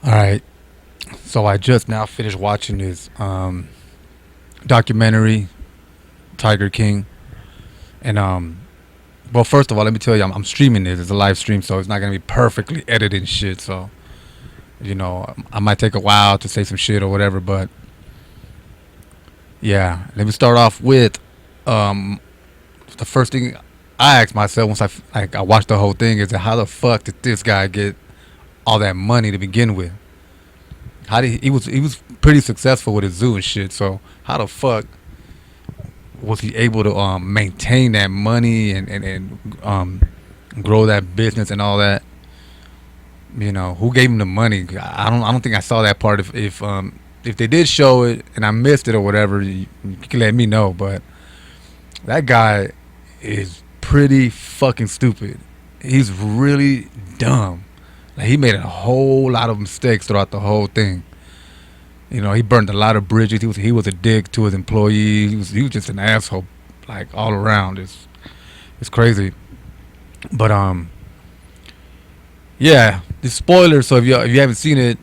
All right. So I just now finished watching this documentary, Tiger King, and well, first of all, let me tell you, I'm streaming this. It's a live stream, so it's not gonna be perfectly edited and shit. So I might take a while to say some shit or whatever. But yeah, let me start off with um, the first thing I asked myself once I watched the whole thing is how the fuck did this guy get all that money to begin with? How did he was pretty successful with his zoo and shit. So how the fuck was he able to maintain that money and grow that business and all that? Who gave him the money? I don't think I saw that part. If they did show it and I missed it or whatever, you can let me know. But that guy is pretty fucking stupid. He's really dumb. Like, he made a whole lot of mistakes throughout the whole thing. He burned a lot of bridges. He was a dick to his employees. He was just an asshole, like, all around. It's crazy. But yeah, the spoilers. So if you haven't seen it,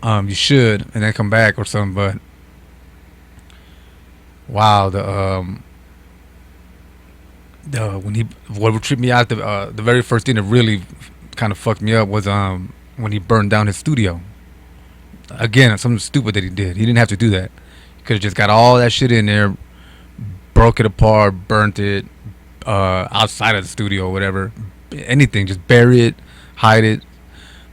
you should, and then come back or something. But wow, the when he what would trip me out, the very first thing that really kind of fucked me up was when he burned down his studio. Again, something stupid that he did. He didn't have to do that. He could have just got all that shit in there, broke it apart, burnt it outside of the studio or whatever. Anything, just bury it, hide it.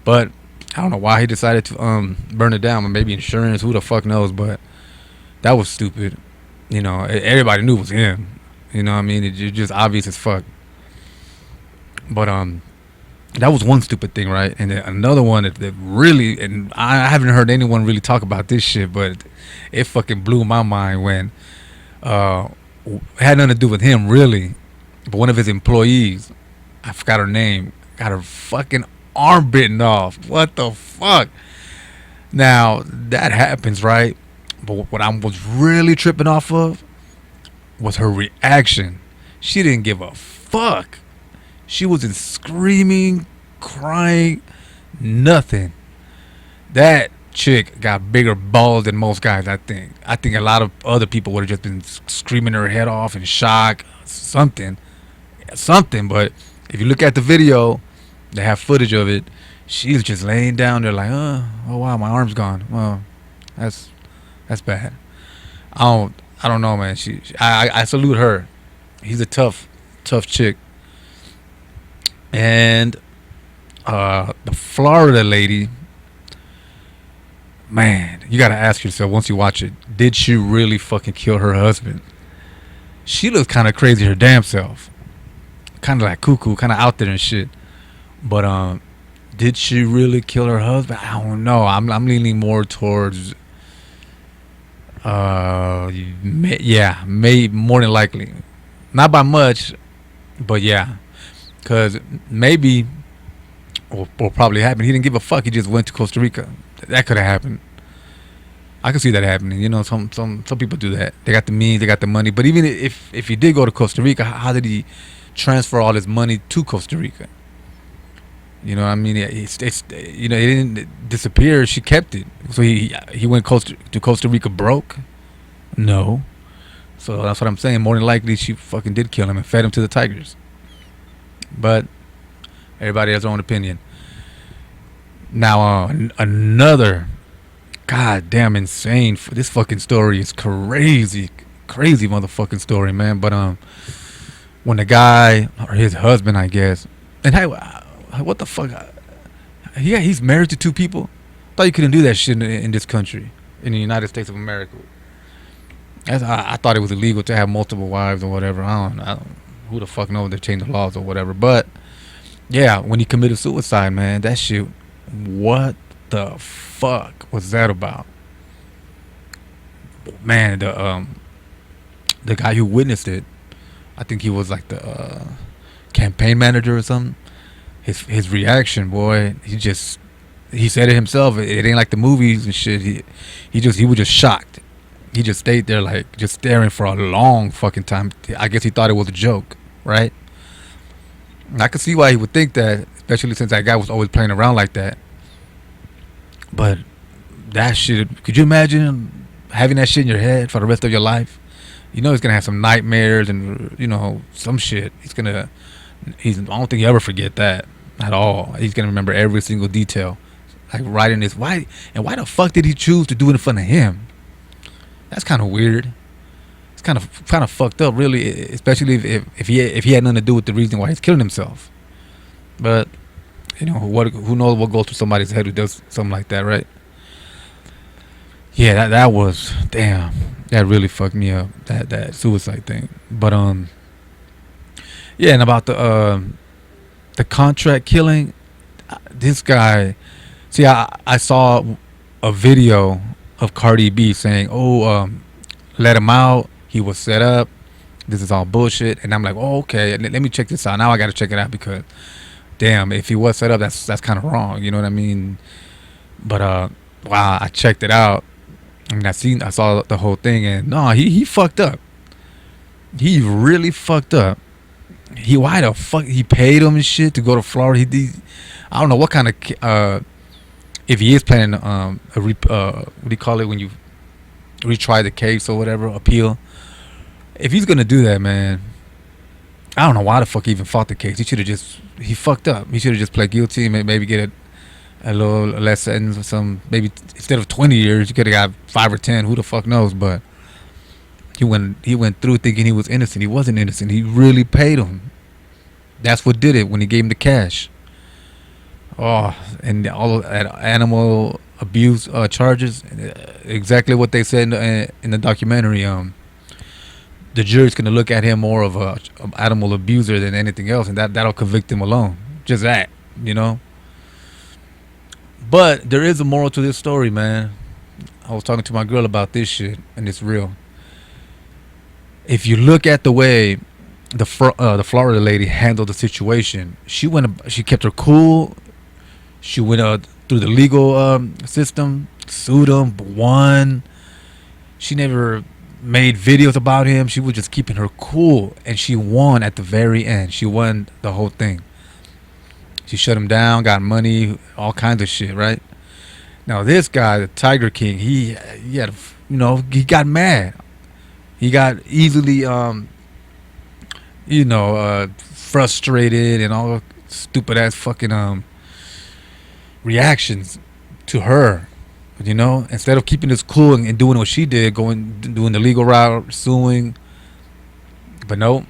But I don't know why he decided to burn it down. Maybe insurance, who the fuck knows? But that was stupid. Everybody knew it was him. You know what I mean? It's just obvious as fuck. But that was one stupid thing, right? And then another one that really, and I haven't heard anyone really talk about this shit, but it fucking blew my mind when it had nothing to do with him really, but one of his employees, I forgot her name, got her fucking arm bitten off. What the fuck? Now that happens, right? But what I was really tripping off of was her reaction. She didn't give a fuck. She wasn't screaming, crying, nothing. That chick got bigger balls than most guys, I think. I think a lot of other people would have just been screaming her head off in shock, something. But if you look at the video, they have footage of it. She's just laying down there like, oh wow, my arm's gone. Well, that's bad. I don't know, man. I salute her. He's a tough chick. And the Florida lady, man, you gotta ask yourself once you watch it, did she really fucking kill her husband? She looks kind of crazy her damn self, kind of like cuckoo, kind of out there and shit. But did she really kill her husband? I don't know. I'm leaning more towards may more than likely, not by much, but yeah. Because maybe, or probably happened, he didn't give a fuck. He just went to Costa Rica. That could have happened. I could see that happening. Some people do that. They got the means, they got the money. But even if he did go to Costa Rica, how did he transfer all his money to Costa Rica? You know what I mean? It didn't disappear. She kept it. So he went to Costa Rica broke? No. So that's what I'm saying. More than likely, she fucking did kill him and fed him to the tigers. But everybody has their own opinion. Now, another goddamn insane. This fucking story is crazy motherfucking story, man. But when the guy or his husband, I guess, and hey, what the fuck? Yeah, he's married to two people. Thought you couldn't do that shit in this country, in the United States of America. I thought it was illegal to have multiple wives or whatever. I don't who the fuck knows, they changed the laws or whatever. But yeah, when he committed suicide, man, that shit, what the fuck was that about? Man, the guy who witnessed it, I think he was like the campaign manager or something. His reaction, boy, he said it himself. It ain't like the movies and shit. He was just shocked. He just stayed there like just staring for a long fucking time. I guess he thought it was a joke, right? I could see why he would think that, especially since that guy was always playing around like that. But that shit, could you imagine having that shit in your head for the rest of your life? You know he's gonna have some nightmares and some shit. I don't think he'll ever forget that at all. He's gonna remember every single detail, like writing this. Why the fuck did he choose to do it in front of him? That's kind of weird. It's kind of fucked up, really. Especially if he had nothing to do with the reason why he's killing himself. But who knows what goes through somebody's head who does something like that, right? Yeah, that was damn. That really fucked me up. That suicide thing. But yeah, and about the contract killing, this guy. See, I saw a video of Cardi B saying, "Oh, let him out. He was set up. This is all bullshit." And I'm like, "Oh, okay. Let me check this out." Now I got to check it out because, damn, if he was set up, that's kind of wrong. You know what I mean? But wow, I checked it out. I mean, I saw the whole thing, and no, he fucked up. He really fucked up. Why the fuck he paid him and shit to go to Florida? I don't know what kind of if he is planning what do you call it when you retry the case or whatever, appeal. If he's gonna do that, man, I don't know why the fuck he even fought the case. He fucked up. He should have just pled guilty and maybe get a little less sentence or some. Maybe instead of 20 years, you could have got 5 or 10. Who the fuck knows? But he went through thinking he was innocent. He wasn't innocent. He really paid him. That's what did it when he gave him the cash. Oh, and all of that animal abuse charges, exactly what they said in the documentary. The jury's gonna look at him more of a animal abuser than anything else, and that'll convict him alone. Just that, But there is a moral to this story, man. I was talking to my girl about this shit, and it's real. If you look at the way the Florida lady handled the situation, she kept her cool. She went through the legal system, sued him, won. She never made videos about him. She was just keeping her cool, and she won at the very end. She won the whole thing. She shut him down, got money, all kinds of shit, right? Now this guy, the Tiger King, he had, he got mad. He got easily, frustrated and all stupid ass fucking reactions to her. Instead of keeping this cool and doing what she did, doing the legal route, suing. But no,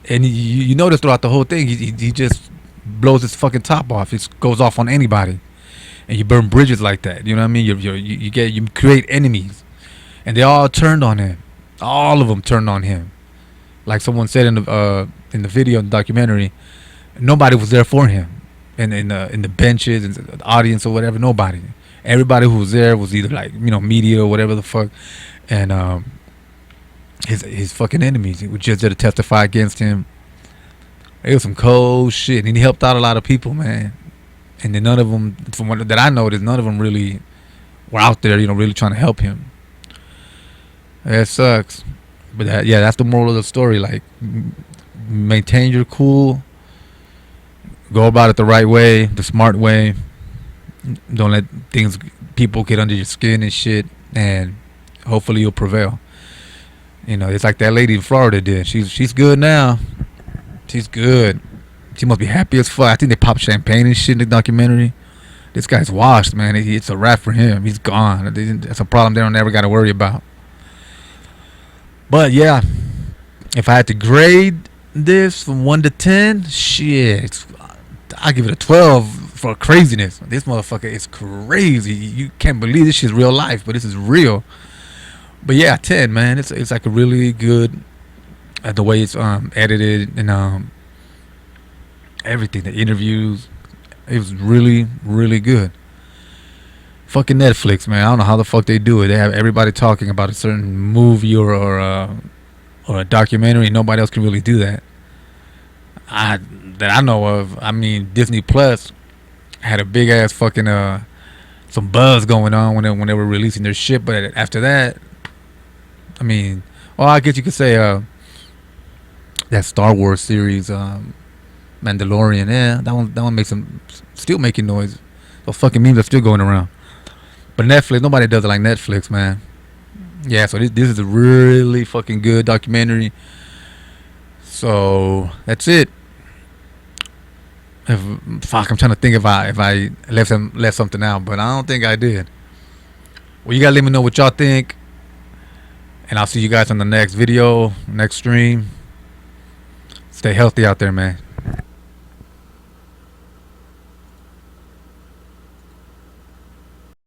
and you notice throughout the whole thing, he just blows his fucking top off. It goes off on anybody, and you burn bridges like that. You know what I mean? You create enemies, and they all turned on him. All of them turned on him. Like someone said in the video, in the documentary, nobody was there for him, in the benches and the audience or whatever. Nobody. Everybody who was there was either like media or whatever the fuck, and his fucking enemies. He was just there to testify against him. It was some cold shit, and he helped out a lot of people, man. And then none of them, from what that I noticed, none of them really were out there, really trying to help him. That sucks, but that's the moral of the story. Like, maintain your cool, go about it the right way, the smart way. Don't let people get under your skin and shit, and hopefully you'll prevail. It's like that lady in Florida did. She's good now. She's good. She must be happy as fuck. I think they popped champagne and shit in the documentary. This guy's washed, man. It's a wrap for him. He's gone. That's a problem they don't ever got to worry about. But yeah, if I had to grade this from 1 to 10, shit, I give it a 12 for craziness. This motherfucker is crazy. You can't believe this shit's real life, but this is real. But yeah, 10, man. It's like a really good, the way it's edited and everything, the interviews, it was really, really good. Fucking Netflix, man. I don't know how the fuck they do it. They have everybody talking about a certain movie or a documentary. Nobody else can really do that. That I know of. I mean, Disney Plus had a big ass fucking some buzz going on when they were releasing their shit. But after that, I mean, well, I guess you could say that Star Wars series, Mandalorian, yeah, that one makes some still making noise. Those fucking memes are still going around. But Netflix, nobody does it like Netflix, man. Yeah, so this is a really fucking good documentary. So that's it. If, fuck, I'm trying to think if I left something out, but I don't think I did. Well, you gotta let me know what y'all think, and I'll see you guys on the next video, next stream. Stay healthy out there, man.